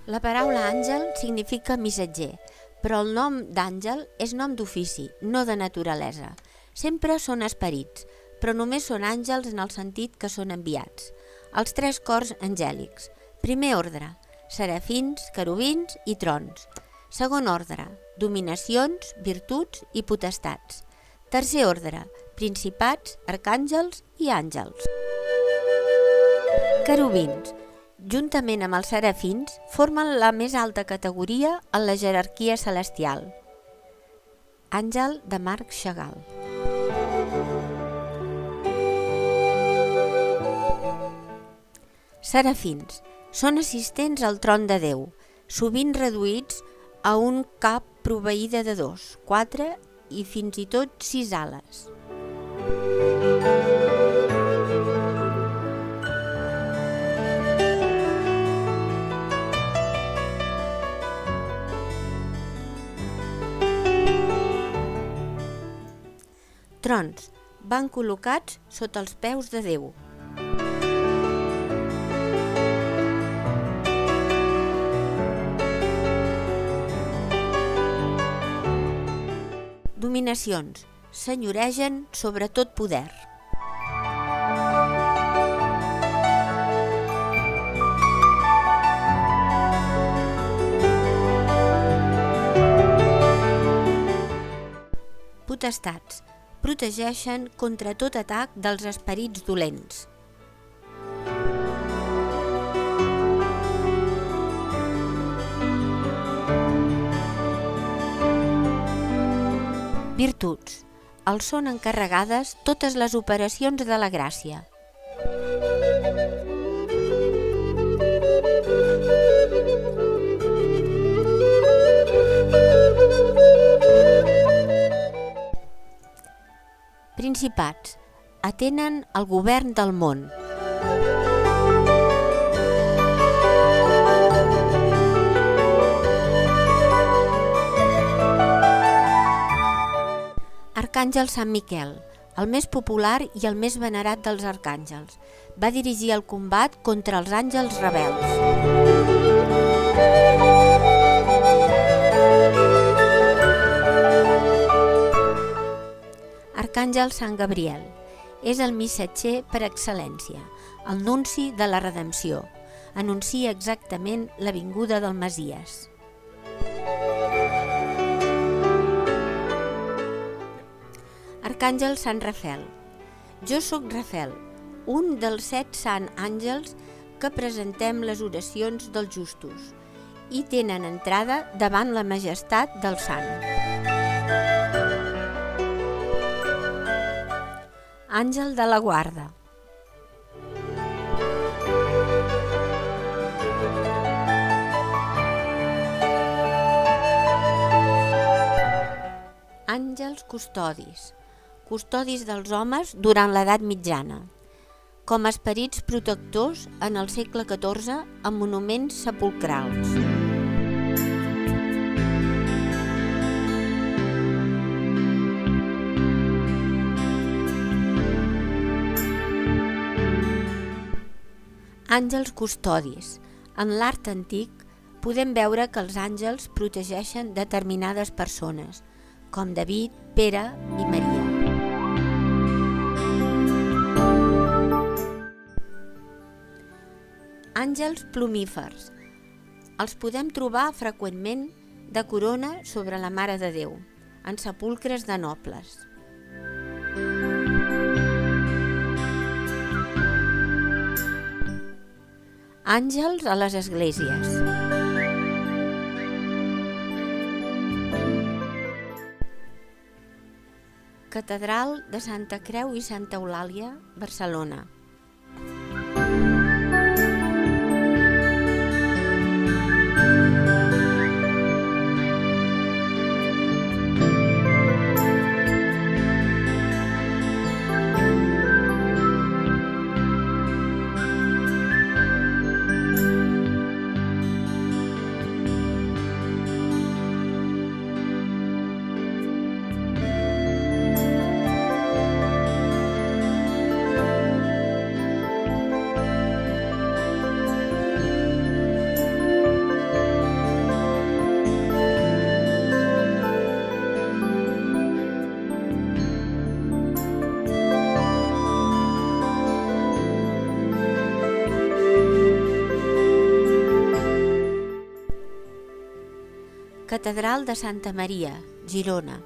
La paraula àngel significa missatger, però el nom d'àngel és nom d'ofici, no de naturalesa. Sempre són esperits, però només són àngels en el sentit que són enviats. Els tres cors angèlics. Primer ordre, serafins, querubins i trons. Segon ordre, dominacions, virtuts i potestats. Tercer ordre, principats, arcàngels i àngels. Querubins, juntament amb els serafins, formen la més alta categoria en la jerarquia celestial. Àngel de Marc Chagall. Serafins són assistents al tron de Déu, sovint reduïts a un cap proveïda de 2, 4 i fins i tot 6 ales. Trons van col·locats sota els peus de Déu. Dominacions senyoregen sobre tot poder. Potestats protegeixen contra tot atac dels esperits dolents. Virtuts. Els són encarregades totes les operacions de la gràcia. Principats. Atenen el govern del món. Arcàngel Sant Miquel, el més popular i el més venerat dels arcàngels, va dirigir el combat contra els àngels rebels. Arcàngel Sant Gabriel és el missatger per excel·lència, el nunci de la redempció. Anuncia exactament la vinguda del Messies. Arcàngel Sant Rafel. Jo sóc Rafel, un dels 7 sant àngels que presentem les oracions dels justos i tenen entrada davant la majestat del sant. Àngel de la guarda. Àngels custodis. Custodis dels homes durant l'edat mitjana, com esperits protectors en el segle XIV amb monuments sepulcrals. Àngels custodis. En l'art antic podem veure que els àngels protegeixen determinades persones, com David, Pere i Maria. Àngels plumífers. Els podem trobar freqüentment de corona sobre la Mare de Déu, en sepulcres de nobles. Àngels a les esglésies. Catedral de Santa Creu i Santa Eulàlia, Barcelona. Catedral de Santa Maria, Girona.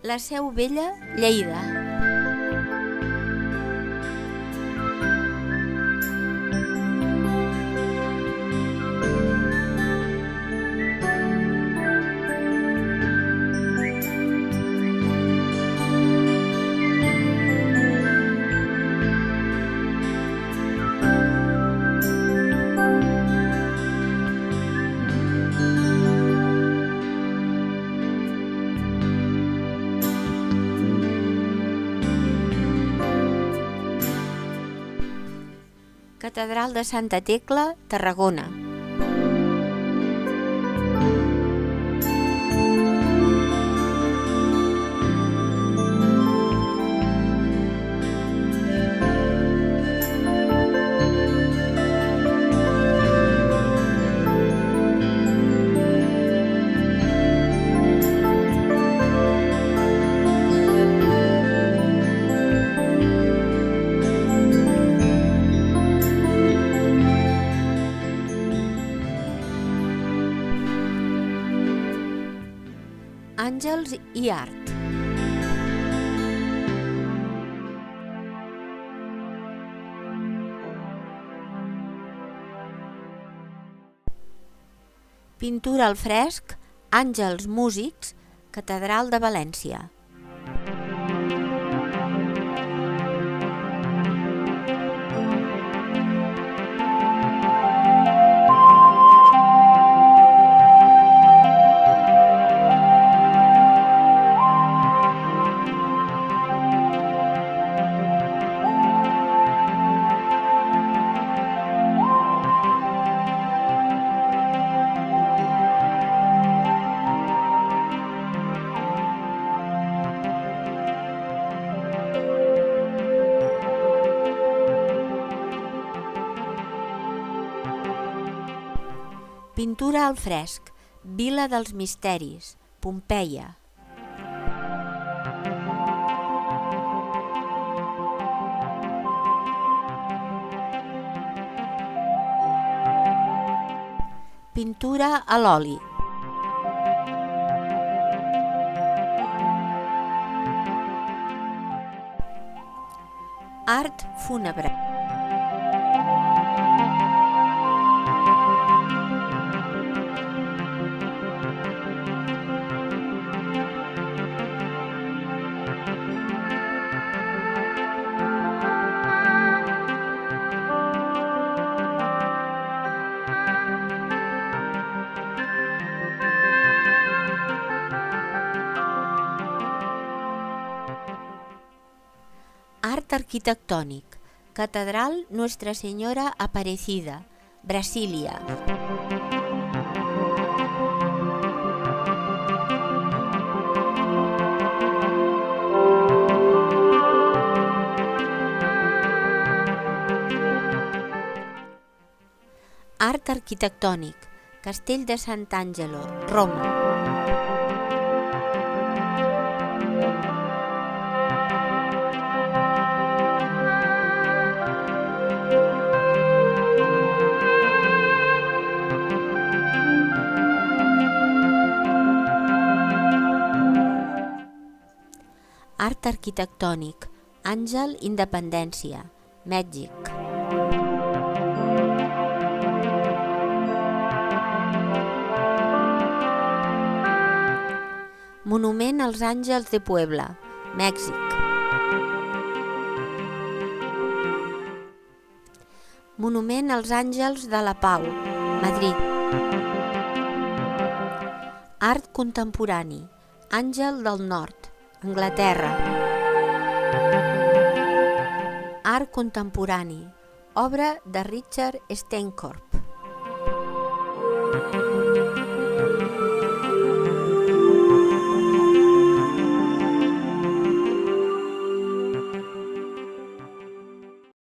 La Seu Vella, Lleida. Catedral de Santa Tecla, Tarragona. Àngels i art. Pintura al fresc, Àngels músics, Catedral de València. Pintura al fresc, Vila dels Misteris, Pompeia. Pintura a l'oli. Art fúnebre. Art arquitectònic, Catedral Nuestra Señora Aparecida, Brasília. Art arquitectònic, Castell de Sant'Angelo, Roma. Art arquitectònic, Àngel Independència, Mèxic. Monument als Àngels de Puebla, Mèxic. Monument als Àngels de la Pau, Madrid. Art contemporani, Àngel del Nord, Anglaterra. Art contemporani, obra de Richard Steinkorb.